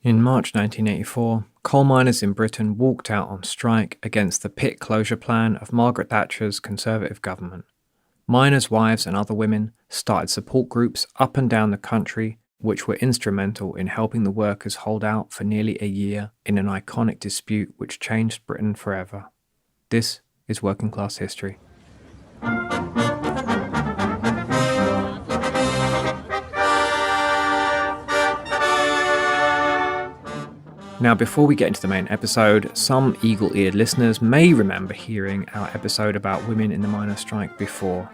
In March 1984, coal miners in Britain walked out on strike against the pit closure plan of Margaret Thatcher's Conservative government. Miners' wives and other women started support groups up and down the country which were instrumental in helping the workers hold out for nearly a year in an iconic dispute which changed Britain forever. This is Working Class History. Now, before we get into the main episode, some eagle-eared listeners may remember hearing our episode about women in the miners' strike before.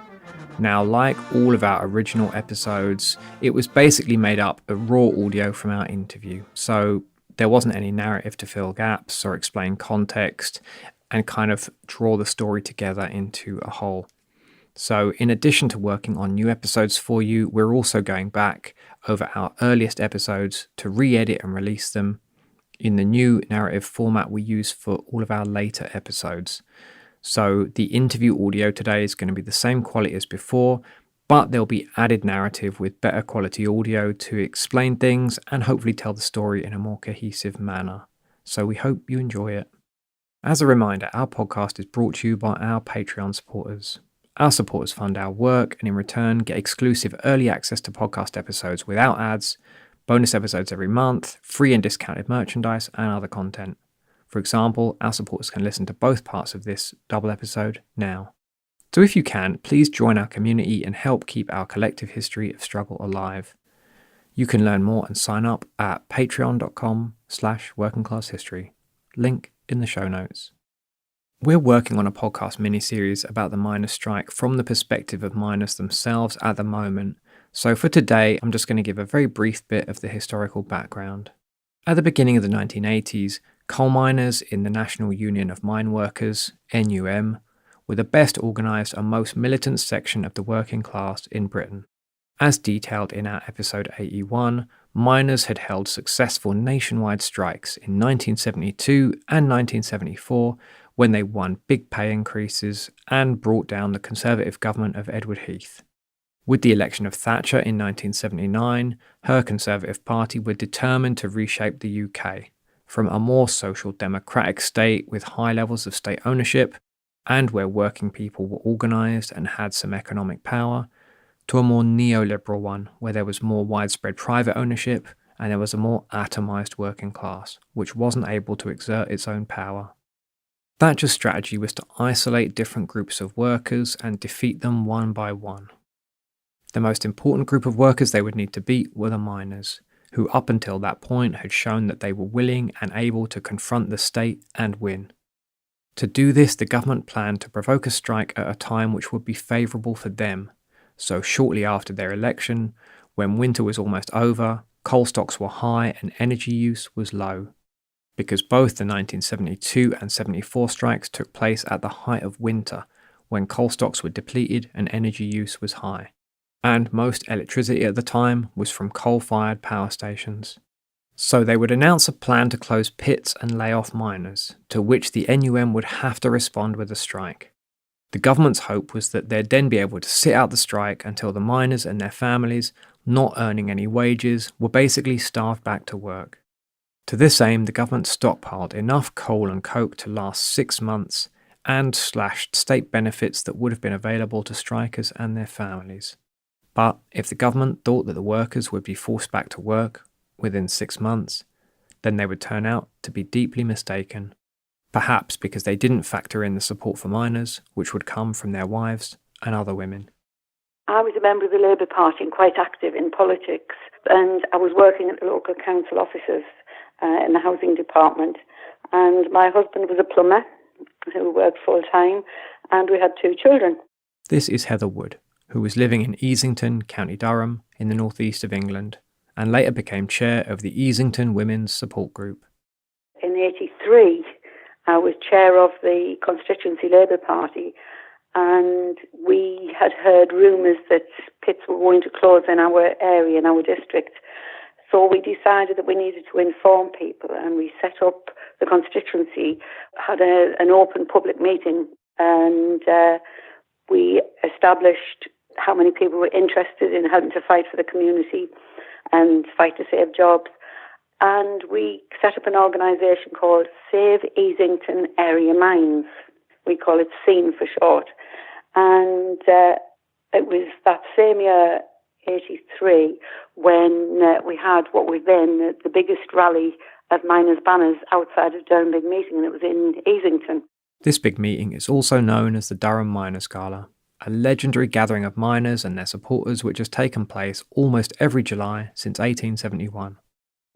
Now, like all of our original episodes, it was basically made up of raw audio from our interview, so there wasn't any narrative to fill gaps or explain context and kind of draw the story together into a whole. So in addition to working on new episodes for you, we're also going back over our earliest episodes to re-edit and release them in the new narrative format we use for all of our later episodes. So the interview audio today is going to be the same quality as before, but there'll be added narrative with better quality audio to explain things and hopefully tell the story in a more cohesive manner. So we hope you enjoy it. As a reminder, our podcast is brought to you by our Patreon supporters. Our supporters fund our work and in return get exclusive early access to podcast episodes without ads, bonus episodes every month, free and discounted merchandise, and other content. For example, our supporters can listen to both parts of this double episode now. So if you can, please join our community and help keep our collective history of struggle alive. You can learn more and sign up at patreon.com/workingclasshistory. Link in the show notes. We're working on a podcast mini-series about the miners' strike from the perspective of miners themselves at the moment. So for today, I'm just going to give a very brief bit of the historical background. At the beginning of the 1980s, coal miners in the National Union of Mine Workers, NUM, were the best organised and most militant section of the working class in Britain. As detailed in our episode 81, miners had held successful nationwide strikes in 1972 and 1974 when they won big pay increases and brought down the Conservative government of Edward Heath. With the election of Thatcher in 1979, her Conservative Party were determined to reshape the UK from a more social democratic state with high levels of state ownership and where working people were organised and had some economic power, to a more neoliberal one where there was more widespread private ownership and there was a more atomised working class, which wasn't able to exert its own power. Thatcher's strategy was to isolate different groups of workers and defeat them one by one. The most important group of workers they would need to beat were the miners, who up until that point had shown that they were willing and able to confront the state and win. To do this, the government planned to provoke a strike at a time which would be favourable for them, so shortly after their election, when winter was almost over, coal stocks were high and energy use was low, because both the 1972 and 74 strikes took place at the height of winter, when coal stocks were depleted and energy use was high. And most electricity at the time was from coal-fired power stations. So they would announce a plan to close pits and lay off miners, to which the NUM would have to respond with a strike. The government's hope was that they'd then be able to sit out the strike until the miners and their families, not earning any wages, were basically starved back to work. To this aim, the government stockpiled enough coal and coke to last 6 months and slashed state benefits that would have been available to strikers and their families. But if the government thought that the workers would be forced back to work within 6 months, then they would turn out to be deeply mistaken. Perhaps because they didn't factor in the support for miners, which would come from their wives and other women. I was a member of the Labour Party and quite active in politics, and I was working at the local council offices in the housing department, and my husband was a plumber who worked full-time, and we had 2 children. This is Heather Wood, who was living in Easington, County Durham, in the northeast of England, and later became chair of the Easington Women's Support Group. In 1983, I was chair of the constituency Labour Party, and we had heard rumours that pits were going to close in our area, in our district. So we decided that we needed to inform people, and we set up the constituency, had an open public meeting, and we established how many people were interested in helping to fight for the community and fight to save jobs. and we set up an organisation called Save Easington Area Mines. We call it SEAN for short. And it was that same year, 83, when we had what was then the biggest rally of miners' banners outside of Durham Big Meeting, and it was in Easington. This big meeting is also known as the Durham Miners' Gala, a legendary gathering of miners and their supporters which has taken place almost every July since 1871.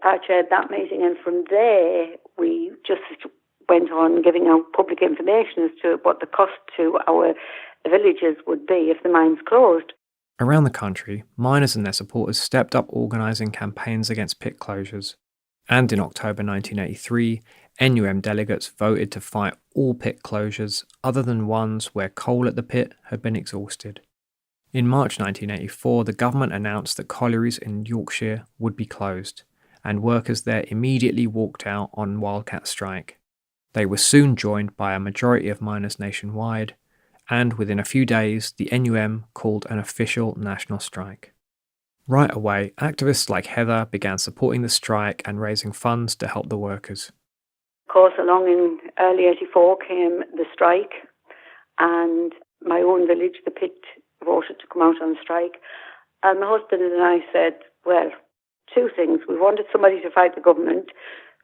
I chaired that meeting, and from there we just went on giving out public information as to what the cost to our villages would be if the mines closed. Around the country, miners and their supporters stepped up organising campaigns against pit closures. And in October 1983, NUM delegates voted to fight all pit closures other than ones where coal at the pit had been exhausted. In March 1984, the government announced that collieries in Yorkshire would be closed, and workers there immediately walked out on wildcat strike. They were soon joined by a majority of miners nationwide, and within a few days, the NUM called an official national strike. Right away, activists like Heather began supporting the strike and raising funds to help the workers. Of course, along in early 84 came the strike, and my own village, the pit, voted to come out on strike. And my husband and I said, well, two things. We wanted somebody to fight the government.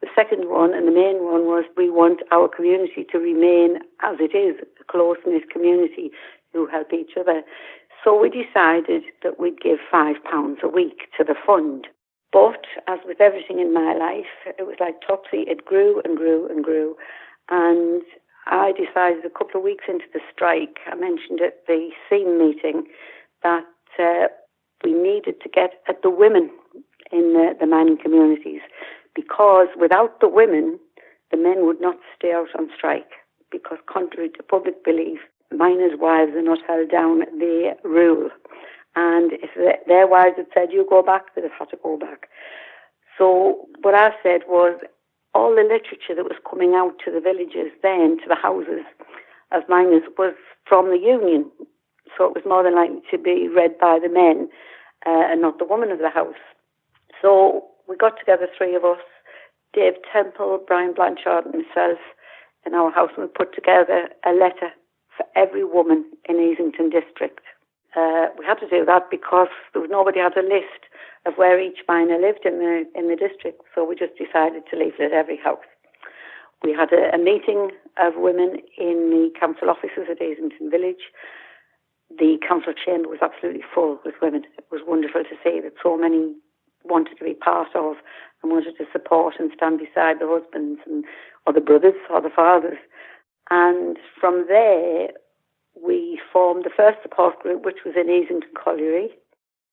The second one, and the main one, was we want our community to remain as it is, a close-knit community who help each other. So we decided that we'd give £5 a week to the fund. But, as with everything in my life, it was like Topsy. It grew and grew and grew. And I decided a couple of weeks into the strike, I mentioned at the SEAN meeting, that we needed to get at the women in the mining communities, because without the women, the men would not stay out on strike, because contrary to public belief, miners' wives are not held down, they rule. And if their wives had said, you go back, they'd have had to go back. So what I said was, all the literature that was coming out to the villages then, to the houses of miners, was from the union. So it was more than likely to be read by the men and not the woman of the house. So we got together, three of us, Dave Temple, Brian Blanchard and myself, in our house, and we put together a letter for every woman in Easington district. We had to do that because there was nobody had a list of where each miner lived in the district, so we just decided to leave it at every house. We had a meeting of women in the council offices at Easington Village. The council chamber was absolutely full with women. It was wonderful to see that so many wanted to be part of and wanted to support and stand beside the husbands or the brothers or the fathers. And from there, we formed the first support group, which was in Easington Colliery.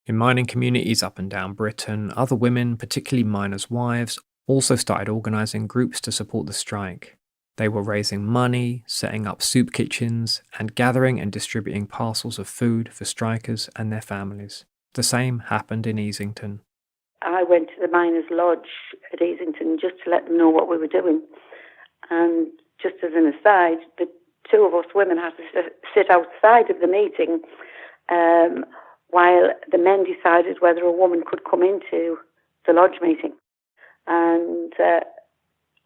In mining communities up and down Britain, other women, particularly miners' wives, also started organising groups to support the strike. They were raising money, setting up soup kitchens, and gathering and distributing parcels of food for strikers and their families. The same happened in Easington. I went to the miners' lodge at Easington just to let them know what we were doing. And just as an aside, the two of us women had to sit outside of the meeting while the men decided whether a woman could come into the lodge meeting. And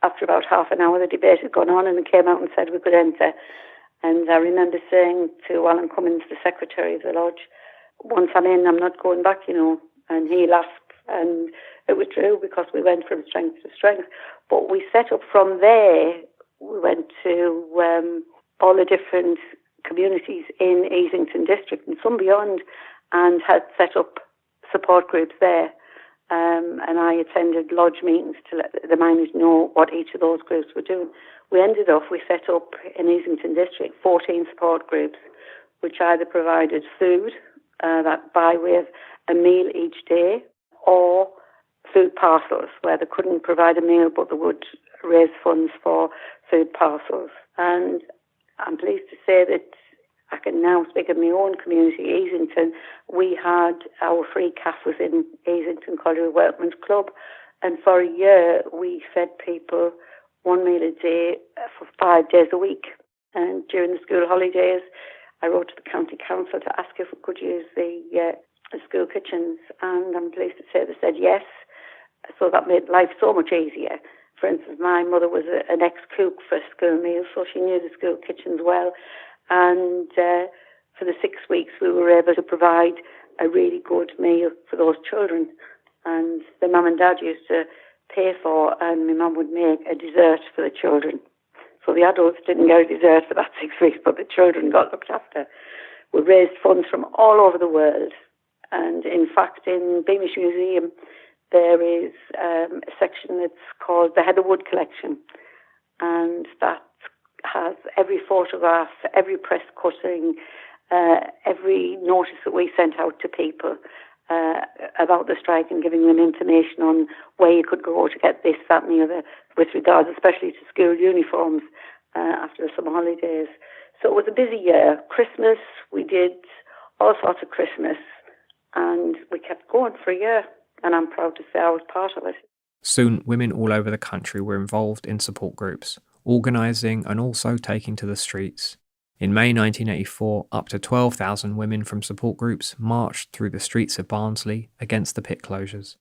after about half an hour, the debate had gone on, and they came out and said we could enter. And I remember saying to Alan Cummins, the secretary of the lodge, once I'm in, I'm not going back, you know. And he laughed, and it was true, because we went from strength to strength. But we set up from there, we went to all the different communities in Easington district and some beyond, and had set up support groups there. And I attended lodge meetings to let the miners know what each of those groups were doing. We set up in Easington district 14 support groups, which either provided food, that by way of a meal each day, or food parcels, where they couldn't provide a meal but they would raise funds for food parcels. And I'm pleased to say that I can now speak of my own community, Easington. We had our free calf was in Easington Colliery Workmen's Club, and for a year we fed people one meal a day for 5 days a week. And during the school holidays, I wrote to the county council to ask if we could use the school kitchens, and I'm pleased to say they said yes. So that made life so much easier. For instance, my mother was an ex-cook for school meals, so she knew the school kitchens well. And for the 6 weeks, we were able to provide a really good meal for those children. And the mum and dad used to pay for, and my mum would make a dessert for the children. So the adults didn't get a dessert for that 6 weeks, but the children got looked after. We raised funds from all over the world. And in fact, in Beamish Museum, there is a section that's called the Heatherwood Collection. And that has every photograph, every press cutting, every notice that we sent out to people about the strike and giving them information on where you could go to get this, that and the other, with regards especially to school uniforms after the summer holidays. So it was a busy year. Christmas, we did all sorts of Christmas, and we kept going for a year, and I'm proud to say I was part of it. Soon, women all over the country were involved in support groups, organising and also taking to the streets. In May 1984, up to 12,000 women from support groups marched through the streets of Barnsley against the pit closures.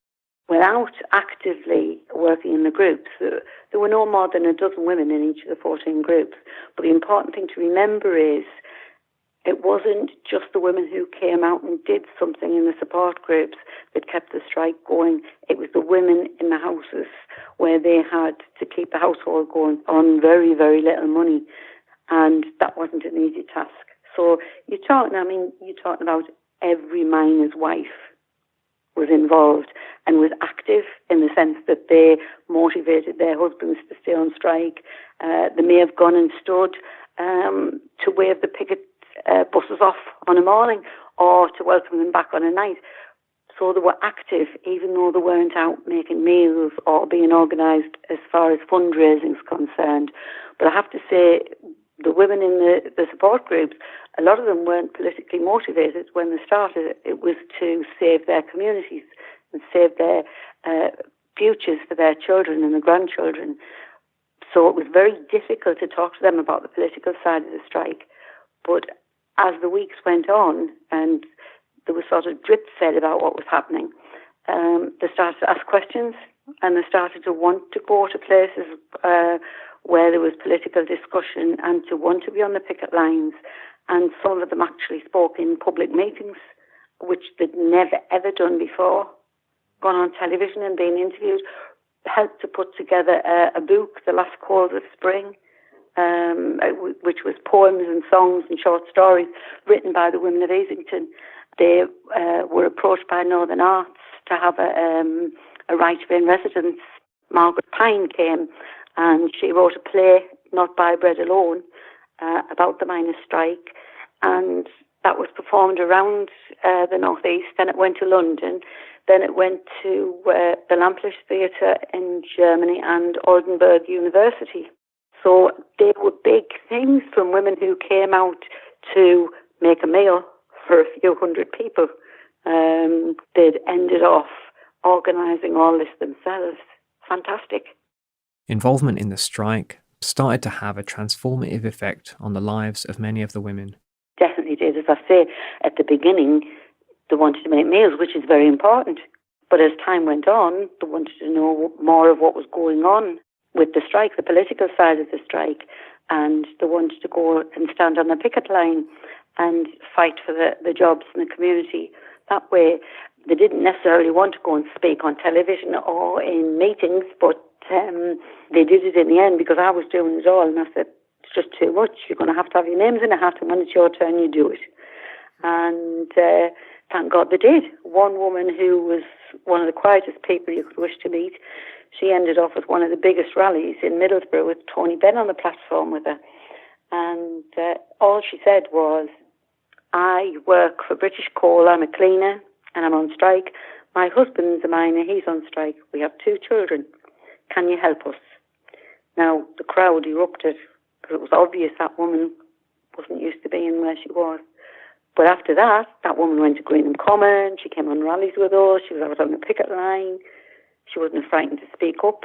Without actively working in the groups, there were no more than a dozen women in each of the 14 groups. But the important thing to remember is it wasn't just the women who came out and did something in the support groups that kept the strike going. It was the women in the houses where they had to keep the household going on very, very little money. And that wasn't an easy task. So you're talking about every miner's wife was involved and was active in the sense that they motivated their husbands to stay on strike. They may have gone and stood to wave the picket buses off on a morning or to welcome them back on a night. So they were active even though they weren't out making meals or being organised as far as fundraising is concerned. But I have to say, the women in the support groups, a lot of them weren't politically motivated when they started. It was to save their communities and save their futures for their children and their grandchildren. So it was very difficult to talk to them about the political side of the strike. But as the weeks went on and there was sort of drip fed about what was happening, they started to ask questions and they started to want to go to places where there was political discussion and to want to be on the picket lines. And some of them actually spoke in public meetings, which they'd never ever done before, gone on television and been interviewed, helped to put together a book, The Last Calls of Spring, which was poems and songs and short stories written by the women of Easington. They were approached by Northern Arts to have a right-to-be in residence. Margaret Pine came and she wrote a play, Not by Bread Alone, about the miners' strike, and that was performed around the North East. Then it went to London, then it went to the Lamplish Theatre in Germany and Oldenburg University. So they were big things from women who came out to make a meal for a few hundred people. They'd ended off organising all this themselves. Fantastic. Involvement in the strike started to have a transformative effect on the lives of many of the women. Definitely did. As I say, at the beginning, they wanted to make meals, which is very important. But as time went on, they wanted to know more of what was going on with the strike, the political side of the strike, and they wanted to go and stand on the picket line and fight for the jobs in the community. That way, they didn't necessarily want to go and speak on television or in meetings, but they did it in the end because I was doing it all, and I said, it's just too much. You're going to have your names in a hat, and when it's your turn, you do it. And thank God they did. One woman who was one of the quietest people you could wish to meet, she ended off with one of the biggest rallies in Middlesbrough with Tony Benn on the platform with her. And all she said was, I work for British Coal, I'm a cleaner, and I'm on strike. My husband's a miner, he's on strike. We have 2 children. Can you help us? Now, the crowd erupted because it was obvious that woman wasn't used to being where she was. But after that, that woman went to Greenham Common, she came on rallies with us, she was out on the picket line, she wasn't frightened to speak up.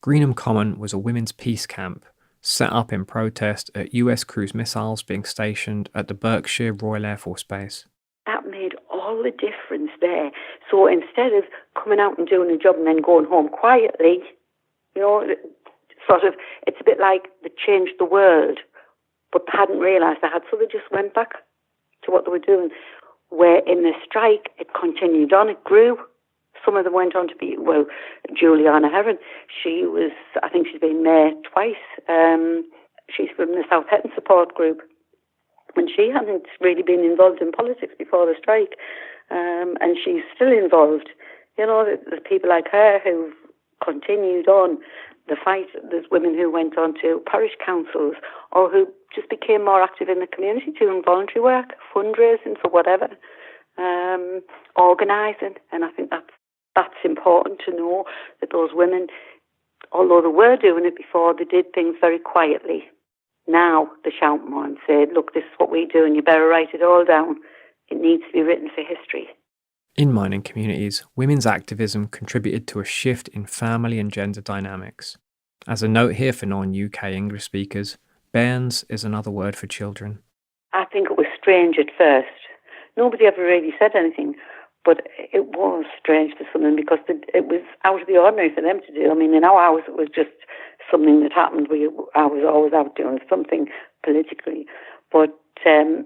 Greenham Common was a women's peace camp set up in protest at US cruise missiles being stationed at the Berkshire Royal Air Force Base. That made all the difference there. So instead of coming out and doing a job and then going home quietly, sort of, it's a bit like they changed the world, but they hadn't realised they had, so they just went back to what they were doing. Where in the strike, it continued on, it grew. Some of them went on to be, Juliana Herron, I think she's been mayor twice. She's from the South Hetton support group. And she hadn't really been involved in politics before the strike. And she's still involved. There's people like her who've continued on the fight. There's women who went on to parish councils or who just became more active in the community doing voluntary work, fundraising for whatever, organising. And I think that's important to know that those women, although they were doing it before, they did things very quietly. Now they shout more and say, look, this is what we do and you better write it all down. It needs to be written for history. In mining communities, women's activism contributed to a shift in family and gender dynamics. As a note here for non-UK English speakers, bairns is another word for children. I think it was strange at first. Nobody ever really said anything, but it was strange to some of them because it was out of the ordinary for them to do. I mean, in our house, it was just something that happened. I was always out doing something politically, but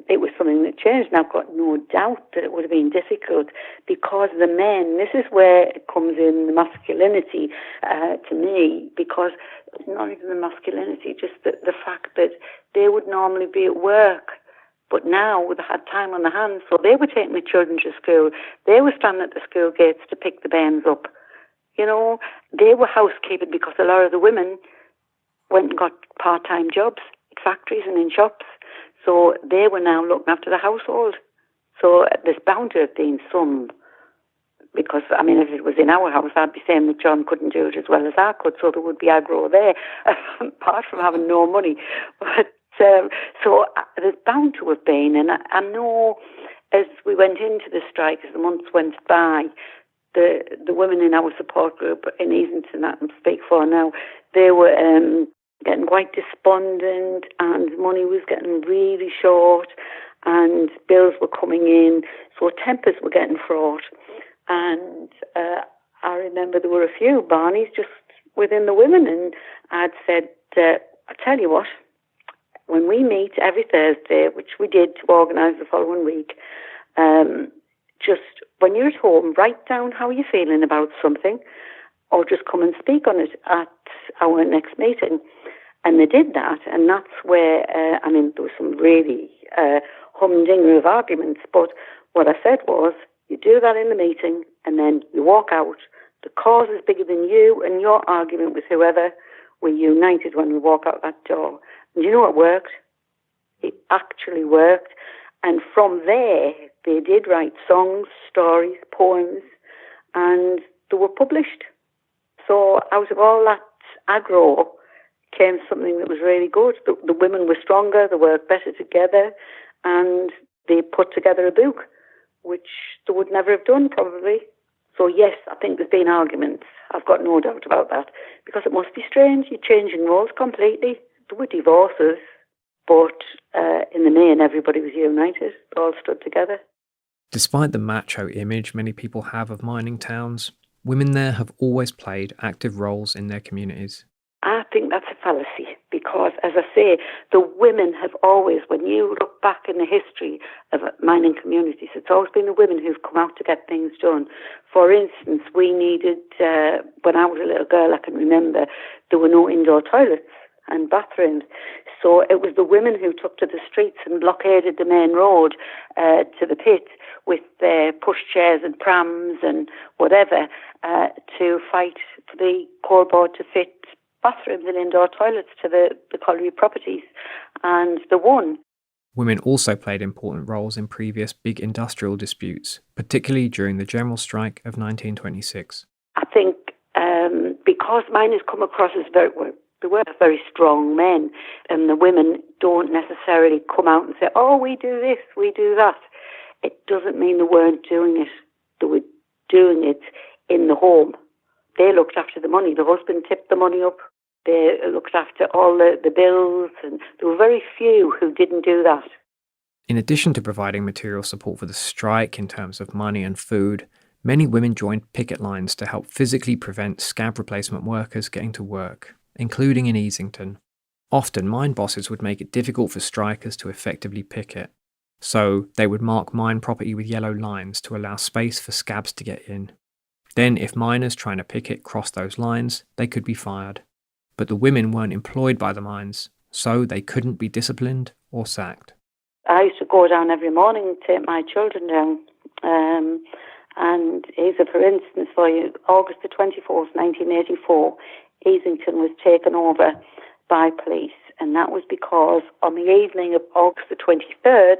it was something that changed. And I've got no doubt that it would have been difficult because the men, this is where it comes in, the masculinity to me, because it's not even the masculinity, just the fact that they would normally be at work. But now they had time on their hands, so they were taking the children to school. They were standing at the school gates to pick the bairns up. They were housekeeping because a lot of the women went and got part-time jobs at factories and in shops. So they were now looking after the household. So there's bound to have been some, because, I mean, if it was in our house, I'd be saying that John couldn't do it as well as I could, so there would be aggro there, apart from having no money. But so there's bound to have been, and I know as we went into the strike, as the months went by, the women in our support group in Easington, I can speak for now, they were getting quite despondent, and money was getting really short, and bills were coming in, so tempers were getting fraught. And I remember there were a few Barneys just within the women, and I'd said, I tell you what, when we meet every Thursday, which we did to organise the following week, just when you're at home, write down how you're feeling about something, or just come and speak on it at our next meeting. And they did that, and that's where, there was some really humdinger of arguments, but what I said was, you do that in the meeting, and then you walk out. The cause is bigger than you, and your argument with whoever, we're united when we walk out that door. And you know it worked? It actually worked. And from there, they did write songs, stories, poems, and they were published. So out of all that aggro came something that was really good. The women were stronger, they worked better together, and they put together a book, which they would never have done probably. So yes, I think there's been arguments. I've got no doubt about that, because it must be strange. You're changing roles completely. There were divorces, but in the main, everybody was united, all stood together. Despite the macho image many people have of mining towns, women there have always played active roles in their communities. I think that's a fallacy, because, as I say, the women have always, when you look back in the history of mining communities, it's always been the women who've come out to get things done. For instance, we needed, when I was a little girl, I can remember, there were no indoor toilets and bathrooms. So it was the women who took to the streets and blockaded the main road to the pit with their pushchairs and prams and whatever to fight for the coal board to fit bathrooms and indoor toilets to the colliery properties, and they won. Women also played important roles in previous big industrial disputes, particularly during the general strike of 1926. I think because miners come across as they were very strong men, and the women don't necessarily come out and say, oh, we do this, we do that. It doesn't mean they weren't doing it. They were doing it in the home. They looked after the money. The husband tipped the money up. They looked after all the bills, and there were very few who didn't do that. In addition to providing material support for the strike in terms of money and food, many women joined picket lines to help physically prevent scab replacement workers getting to work, including in Easington. Often, mine bosses would make it difficult for strikers to effectively picket, so they would mark mine property with yellow lines to allow space for scabs to get in. Then, if miners trying to picket crossed those lines, they could be fired. But the women weren't employed by the mines, so they couldn't be disciplined or sacked. I used to go down every morning and take my children down. And here's a for instance for you. August the 24th, 1984, Easington was taken over by police. And that was because on the evening of August the 23rd,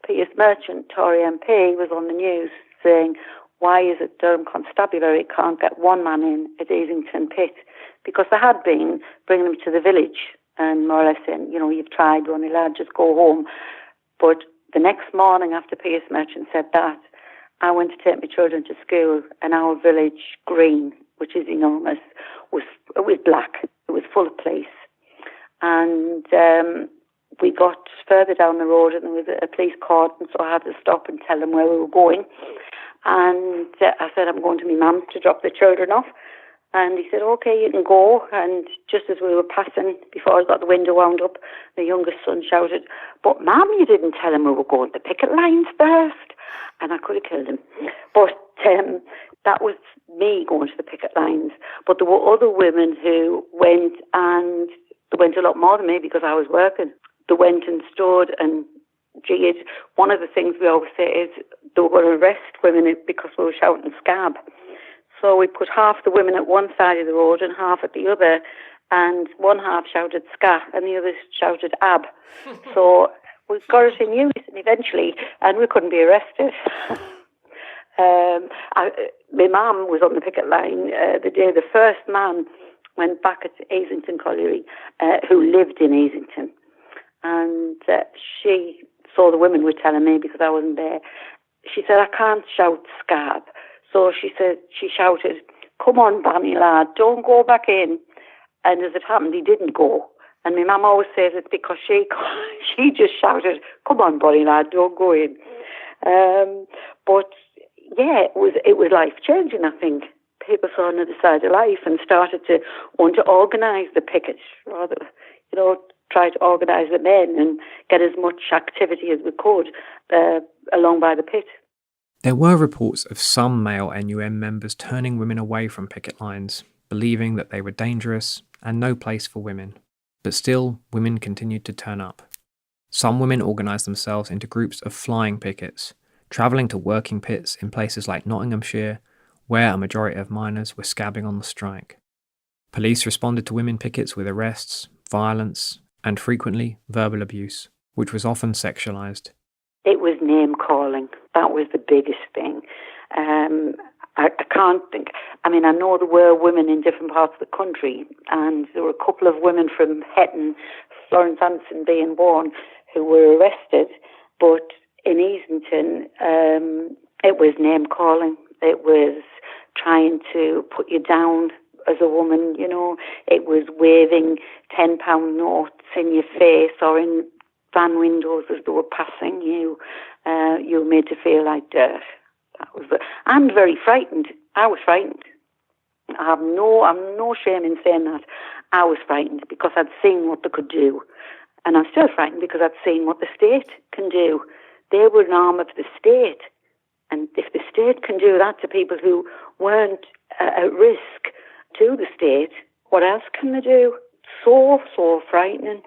Piers Merchant, Tory MP, was on the news saying, why is it Durham Constabulary can't get one man in at Easington Pit? Because they had been bringing them to the village and more or less saying, you've tried, only lad, just go home. But the next morning after Piers Merchant said that, I went to take my children to school, and our village green, which is enormous, was black. It was full of police. And we got further down the road and there was a police cordon, so I had to stop and tell them where we were going. And I said, I'm going to my mum to drop the children off. And he said, okay, you can go. And just as we were passing, before I got the window wound up, the youngest son shouted, but Mum, you didn't tell him we were going to picket lines first. And I could have killed him. But that was me going to the picket lines. But there were other women who went, and they went a lot more than me because I was working. They went and stood, and one of the things we always say is they were going to arrest women because we were shouting scab. So we put half the women at one side of the road and half at the other, and one half shouted scat and the other shouted ab. So we got it in unison eventually, and we couldn't be arrested. My mum was on the picket line the day the first man went back at Easington Colliery, who lived in Easington. And she saw the women were telling me because I wasn't there. She said, I can't shout scab. So she shouted, come on, Bonnie lad, don't go back in. And as it happened, he didn't go. And my mum always says it's because she just shouted, come on, Bonnie lad, don't go in. But yeah, it was life-changing, I think. People saw another side of life and started to want to organise the picket, rather, try to organise the men and get as much activity as we could along by the pit. There were reports of some male NUM members turning women away from picket lines, believing that they were dangerous and no place for women. But still, women continued to turn up. Some women organised themselves into groups of flying pickets, travelling to working pits in places like Nottinghamshire, where a majority of miners were scabbing on the strike. Police responded to women pickets with arrests, violence, and frequently verbal abuse, which was often sexualised. It was name-calling. That was the biggest thing. I can't think... I know there were women in different parts of the country, and there were a couple of women from Hetton, Florence Anderson being born, who were arrested. But in Easington, it was name-calling. It was trying to put you down as a woman, It was waving £10 notes in your face or in van windows as they were passing you. You were made to feel like dirt. I'm very frightened. I was frightened. I'm no shame in saying that. I was frightened because I'd seen what they could do. And I'm still frightened because I'd seen what the state can do. They were an arm of the state. And if the state can do that to people who weren't at risk to the state, what else can they do? So frightening.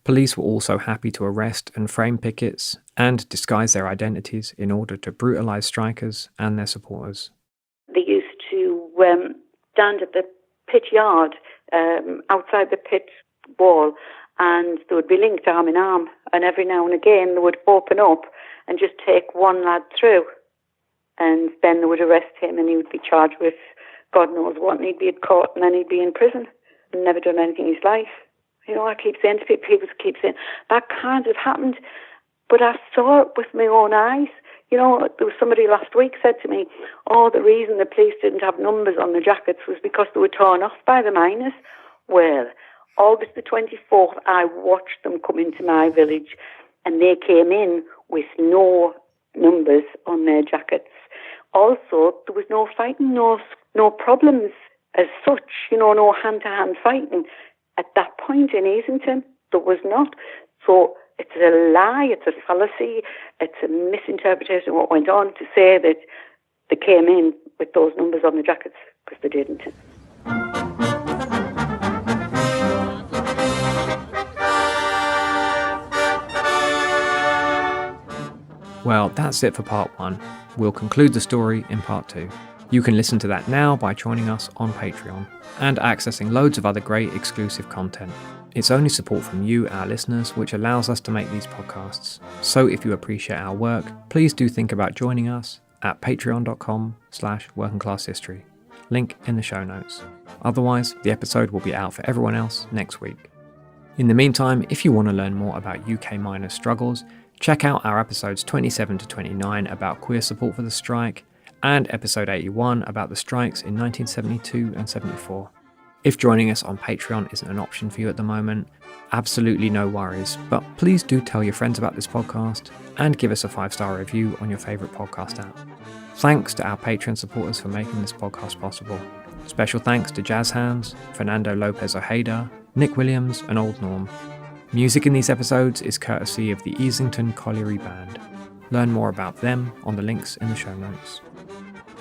Police were also happy to arrest and frame pickets and disguise their identities in order to brutalise strikers and their supporters. They used to stand at the pit yard outside the pit wall, and they would be linked arm in arm, and every now and again they would open up and just take one lad through, and then they would arrest him and he would be charged with God knows what, and he'd be at court and then he'd be in prison and never done anything in his life. I keep saying to people, that can't have happened, but I saw it with my own eyes. There was somebody last week said to me, the reason the police didn't have numbers on the jackets was because they were torn off by the miners. Well, August the 24th, I watched them come into my village, and they came in with no numbers on their jackets. Also, there was no fighting, no problems as such, no hand-to-hand fighting. At that point in Easington, there was not. So it's a lie, it's a fallacy, it's a misinterpretation of what went on to say that they came in with those numbers on the jackets, because they didn't. Well, that's it for part 1. We'll conclude the story in part 2. You can listen to that now by joining us on Patreon and accessing loads of other great exclusive content. It's only support from you, our listeners, which allows us to make these podcasts. So if you appreciate our work, please do think about joining us at patreon.com/workingclasshistory. Link in the show notes. Otherwise, the episode will be out for everyone else next week. In the meantime, if you want to learn more about UK miners' struggles, check out our episodes 27 to 29 about queer support for the strike, and episode 81 about the strikes in 1972 and 74. If joining us on Patreon isn't an option for you at the moment, absolutely no worries, but please do tell your friends about this podcast and give us a 5-star review on your favourite podcast app. Thanks to our Patreon supporters for making this podcast possible. Special thanks to Jazz Hands, Fernando Lopez Ojeda, Nick Williams and Old Norm. Music in these episodes is courtesy of the Easington Colliery Band. Learn more about them on the links in the show notes.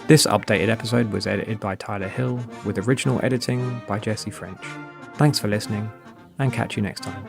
This updated episode was edited by Tyler Hill, with original editing by Jesse French. Thanks for listening, and catch you next time.